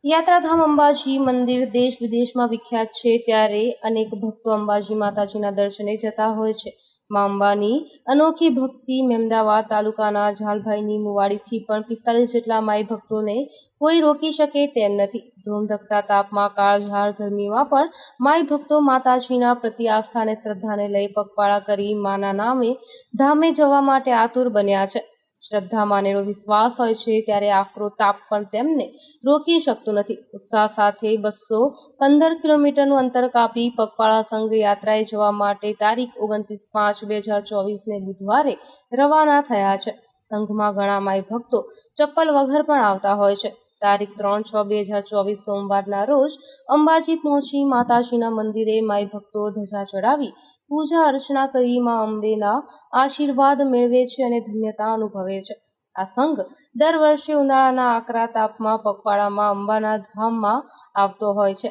યાત્રાધામ અંબાજી મંદિર દેશ વિદેશમાં વિખ્યાત છે, ત્યારે અનેક ભક્તો અંબાજી માતાજીના દર્શને જતા હોય છે. મા અંબાની અનોખી ભક્તિ મહેમદાવાદ તાલુકાના ઝાલભાઈની મુવાડીથી પણ 45 જેટલા માઈ ભક્તોને કોઈ રોકી શકે તેમ નથી. ધોમધખતા તાપમાં, કાળઝાળ ગરમીમાં પણ માઈ ભક્તો માતાજીના પ્રતિ આસ્થા અને શ્રદ્ધાને લઈ પગપાળા કરી માના નામે ધામે જવા માટે આતુર બન્યા છે. શ્રદ્ધામાં અનેરો વિશ્વાસ હોય છે, ત્યારે આકરો તાપ પણ તેમને રોકી શકતું નથી. ઉત્સાહ સાથે 215 કિલોમીટરનું અંતર કાપી પગપાળા સંઘ યાત્રાએ જવા માટે તારીખ 29/5/2024ને બુધવારે રવાના થયા છે. સંઘમાં ઘણા માઈ ભક્તો ચપ્પલ વગર પણ આવતા હોય છે. તારીખ 3/6/2024 સોમવારના રોજ અંબાજી પહોંચી માતાજીના મંદિરે માઈ ભક્તો ધજા ચડાવી પૂજા અર્ચના કરી મા અંબેના આશીર્વાદ મેળવે છે અને ધન્યતા અનુભવે છે. આ સંઘ દર વર્ષે ઉનાળાના આકરા તાપમાં પગપાળા મા અંબાના ધામમાં આવતો હોય છે.